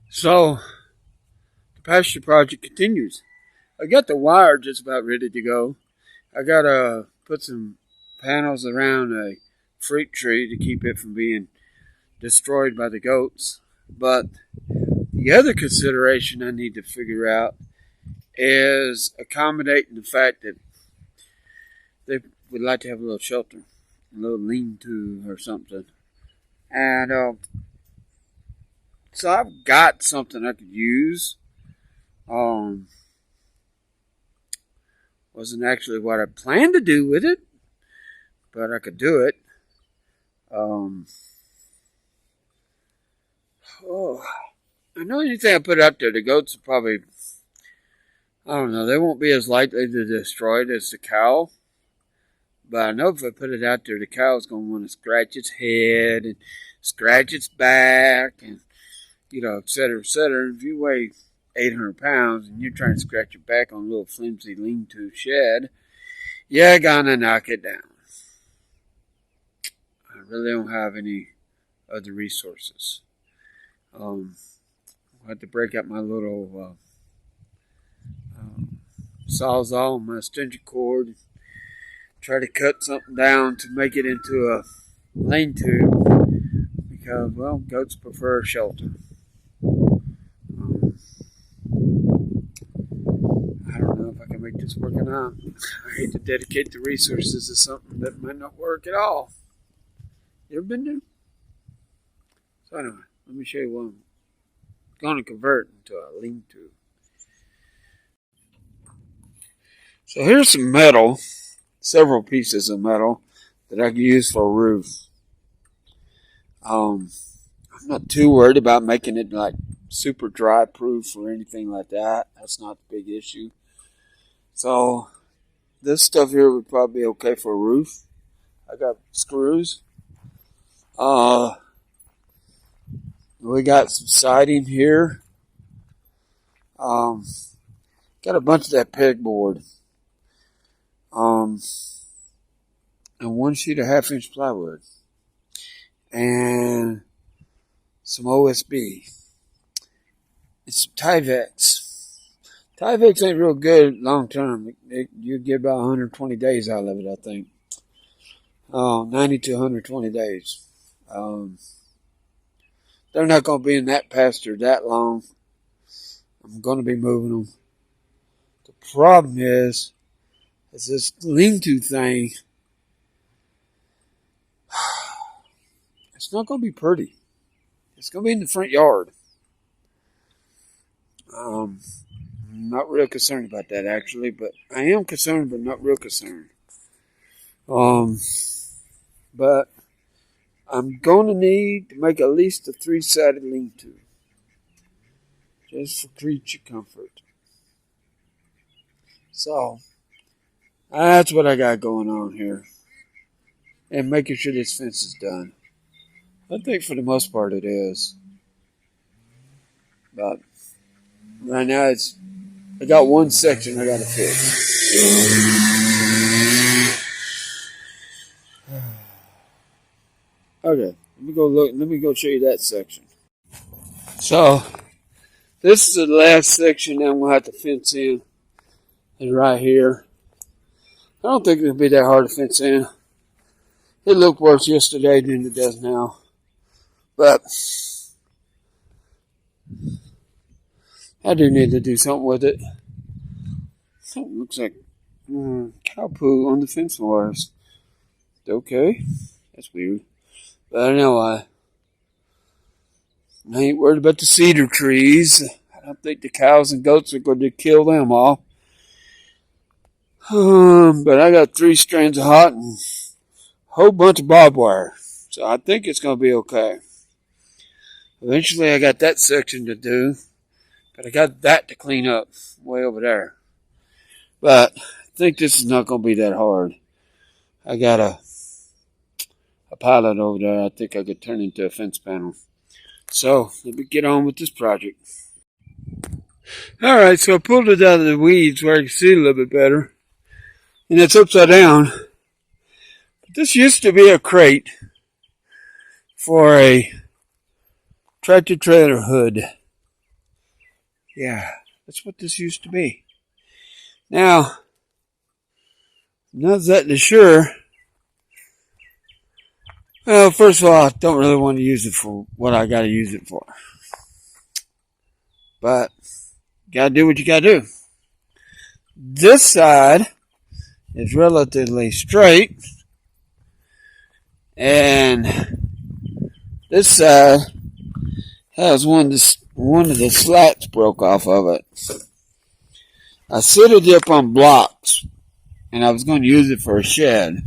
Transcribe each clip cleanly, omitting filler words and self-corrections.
So the pasture project continues. I got the wire just about ready to go. I gotta put some panels around a fruit tree to keep it from being destroyed by the goats. But the other consideration I need to figure out is accommodating the fact that they would like to have a little shelter, a little lean-to or something. And so I've got something I could use. Um, wasn't actually what I planned to do with it, but I could do it. Um, oh, I know anything I put out there, the goats will probably, I don't know, they won't be as likely to destroy it as the cow. But I know if I put it out there, the cow's going to want to scratch its head and scratch its back and, et cetera, et cetera. If you weigh 800 pounds and you're trying to scratch your back on a little flimsy lean-to shed, you're going to knock it down. I really don't have any other resources. I'll have to break out my little sawzall and my extension cord, try to cut something down to make it into a lean-to because, well, goats prefer shelter. I don't know if I can make this work or not. I hate to dedicate the resources to something that might not work at all. You ever been there? So anyway, let me show you what I'm going to convert into a lean-to. So here's some metal, several pieces of metal that I can use for a roof. I'm not too worried about making it like super dry proof or anything like that. That's not the big issue. So this stuff here would probably be okay for a roof. I got screws. We got some siding here. Got a bunch of that pegboard. And one sheet of 1/2 inch plywood. And some OSB. And some Tyvek. Tyvek ain't real good long term. You get about 120 days out of it, I think. 90 to 120 days. They're not going to be in that pasture that long. I'm going to be moving them. The problem is this lean-to thing, it's not going to be pretty. It's going to be in the front yard. I'm not real concerned about that, actually, but I am concerned, but not real concerned. But I'm going to need to make at least a 3-sided lean-to, just for creature comfort. So that's what I got going on here, and making sure this fence is done. I think for the most part it is, but right now I got one section I got to fix. Okay, let me go look. Let me go show you that section. So this is the last section that I'm gonna have to fence in, is right here. I don't think it'll be that hard to fence in. It looked worse yesterday than it does now, but I do need to do something with it. Something looks like cow poo on the fence wires. Okay, that's weird. But anyway, I ain't worried about the cedar trees. I don't think the cows and goats are going to kill them all. But I got 3 strands of hot and a whole bunch of barbed wire. So I think it's going to be okay. Eventually I got that section to do. But I got that to clean up way over there. But I think this is not going to be that hard. I got a pilot over there I think I could turn into a fence panel. So let me get on with this project. Alright, so I pulled it out of the weeds where I can see a little bit better. And it's upside down. But this used to be a crate for a tractor trailer hood. Yeah, that's what this used to be. Now, not exactly sure. Well, first of all, I don't really want to use it for what I got to use it for. But, you got to do what you got to do. This side is relatively straight. And this side has one of the slats broke off of it. I set it up on blocks, and I was going to use it for a shed.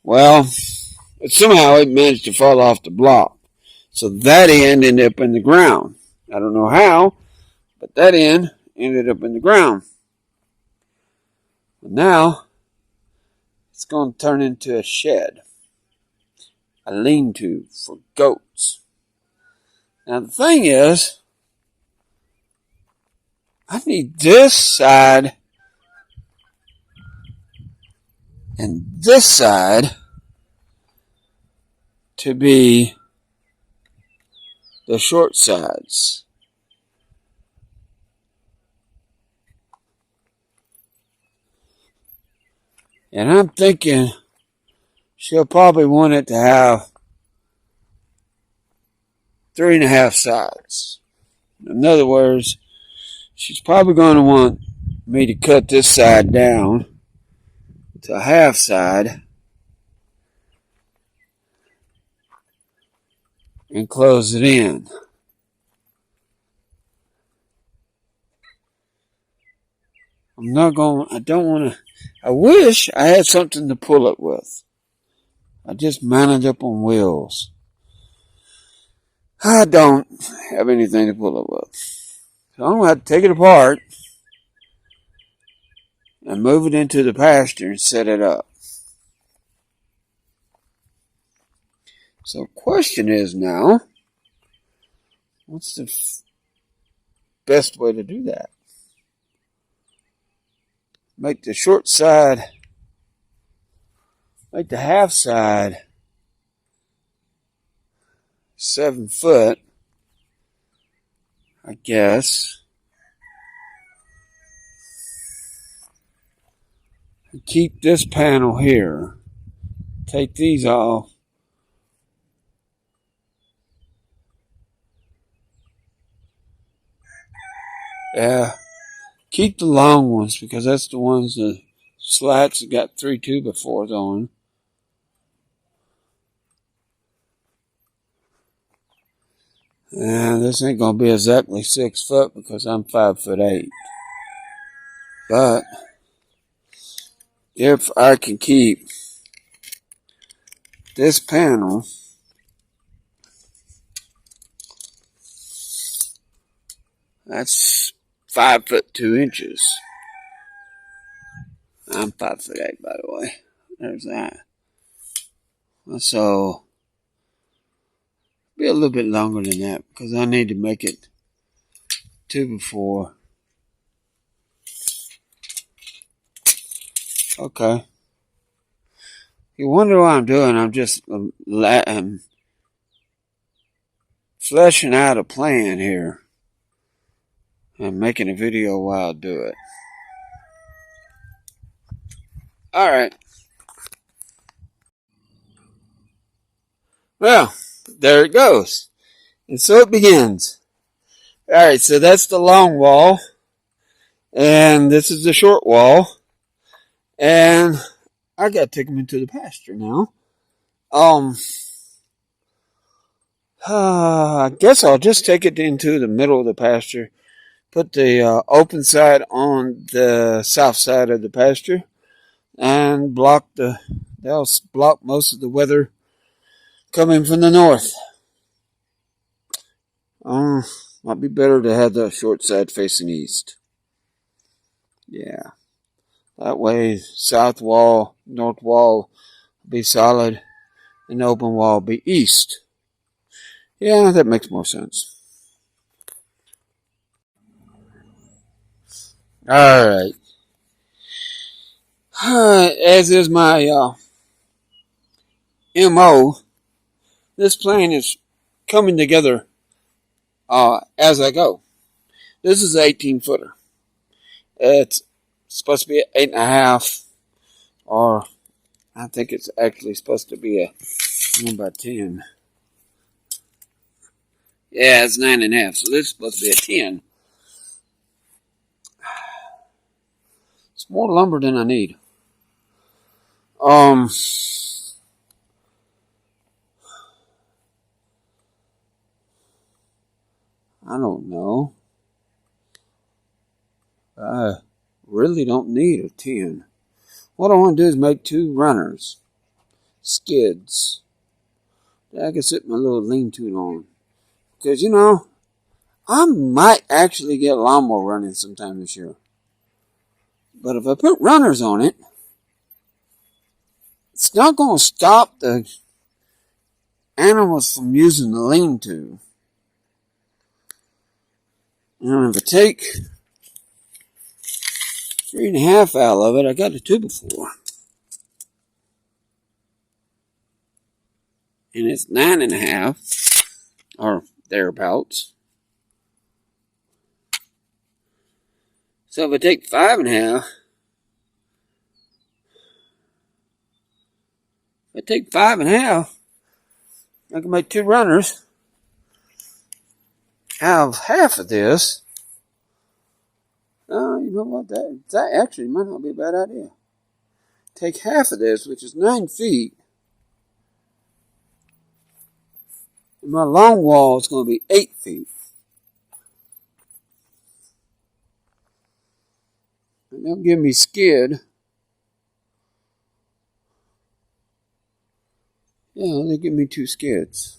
Well, somehow it managed to fall off the block. So that end ended up in the ground. I don't know how, but that end ended up in the ground. But now, it's going to turn into a shed. A lean-to for goats. Now the thing is, I need this side and this side to be the short sides. And I'm thinking she'll probably want it to have 3.5 sides. In other words, she's probably going to want me to cut this side down to a half side and close it in. I wish I had something to pull it with. I just mounted up on wheels. I don't have anything to pull it with. So I'm going to have to take it apart and move it into the pasture and set it up. So the question is now, what's the best way to do that? Make the short side, make the half side 7 foot, I guess. And keep this panel here. Take these off. Yeah. Keep the long ones because that's the ones the slats that got 3 2x4s on. And this ain't going to be exactly 6 foot because I'm 5'8". But if I can keep this panel that's 5'2". I'm 5'8", by the way. There's that. So be a little bit longer than that because I need to make it 2x4. Okay. You wonder what I'm doing? I'm just fleshing out a plan here. I'm making a video while I do it. Alright. Well, there it goes. And so it begins. Alright, so that's the long wall. And this is the short wall. And I got to take them into the pasture now. I guess I'll just take it into the middle of the pasture. Put the open side on the south side of the pasture. And they'll block most of the weather coming from the north. Might be better to have the short side facing east. Yeah. That way, south wall, north wall will be solid, and the open wall will be east. Yeah, that makes more sense. Alright. As is my MO, this plan is coming together as I go. This is an 18-footer. It's supposed to be an 8.5, or I think it's actually supposed to be a 1x10. Yeah, it's 9.5, so this is supposed to be a 10. It's more lumber than I need. I don't know. I really don't need a 10. What I want to do is make 2 runners. Skids. That I can sit my little lean-to on. Because, you know, I might actually get lawnmower running sometime this year. But if I put runners on it, it's not going to stop the animals from using the lean-to. And if I take 3.5 out of it, I got a 2 before. And it's 9.5, or thereabouts. So if I take 5.5, I can make 2 runners. Have half of this. You know what? That actually might not be a bad idea. Take half of this, which is 9 feet. And my long wall is going to be 8 feet. And they'll give me skid. Yeah, they give me 2 skids.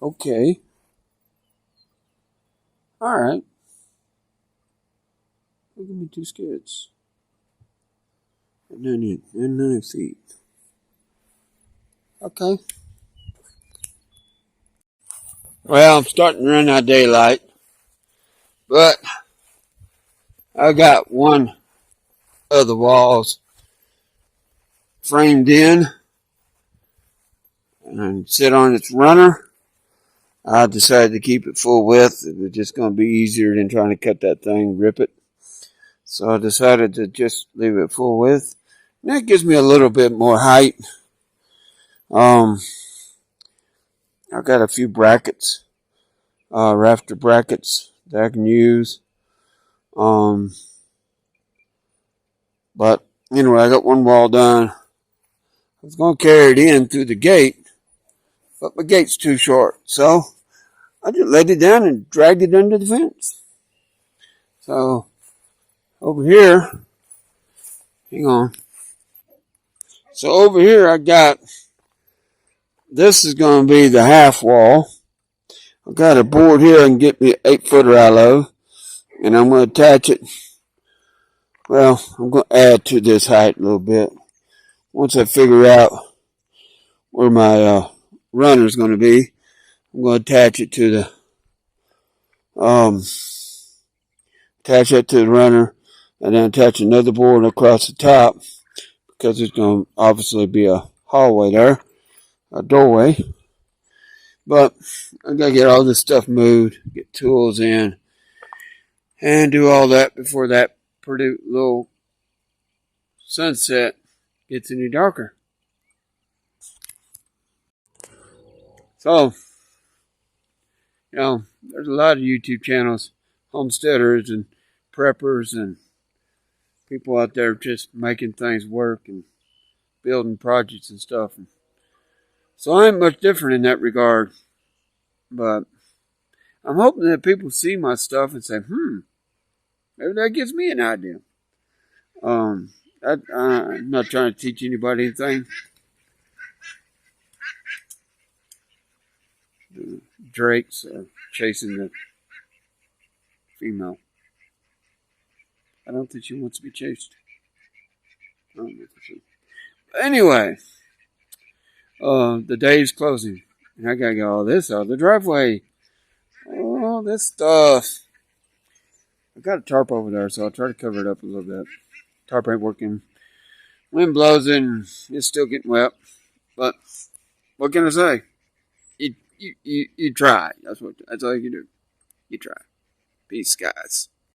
Okay. Alright. They'll give me 2 skids. And 9 feet. Okay. Well, I'm starting to run out of daylight. But I got one of the walls framed in and sit on its runner. I decided to keep it full width. It was just going to be easier than trying to cut that thing, rip it. So I decided to just leave it full width. And that gives me a little bit more height. I've got a few brackets, rafter brackets that I can use. But anyway, I got one wall done. I was going to carry it in through the gate, but my gate's too short. So I just laid it down and dragged it under the fence. So over here, hang on. So over here I got, this is going to be the half wall. I've got a board here I can get me an 8-footer out of, and I'm going to attach it. Well, I'm going to add to this height a little bit. Once I figure out where my runner is going to be, I'm going to attach it to the runner, and then attach another board across the top, because there's going to obviously be a hallway there, a doorway. But I got to get all this stuff moved, get tools in, and do all that before that pretty little sunset gets any darker. So, you know, there's a lot of YouTube channels, homesteaders and preppers and people out there just making things work and building projects and stuff. And so I ain't much different in that regard. But I'm hoping that people see my stuff and say, maybe that gives me an idea. I'm not trying to teach anybody anything. The drakes are chasing the female. I don't think she wants to be chased. I don't know for sure. But anyway, the day's closing. And I gotta get all this out of the driveway. All this stuff. I got a tarp over there, so I'll try to cover it up a little bit. Tarp ain't working. Wind blows in, it's still getting wet. But what can I say? you try. That's all you can do. You try. Peace, guys.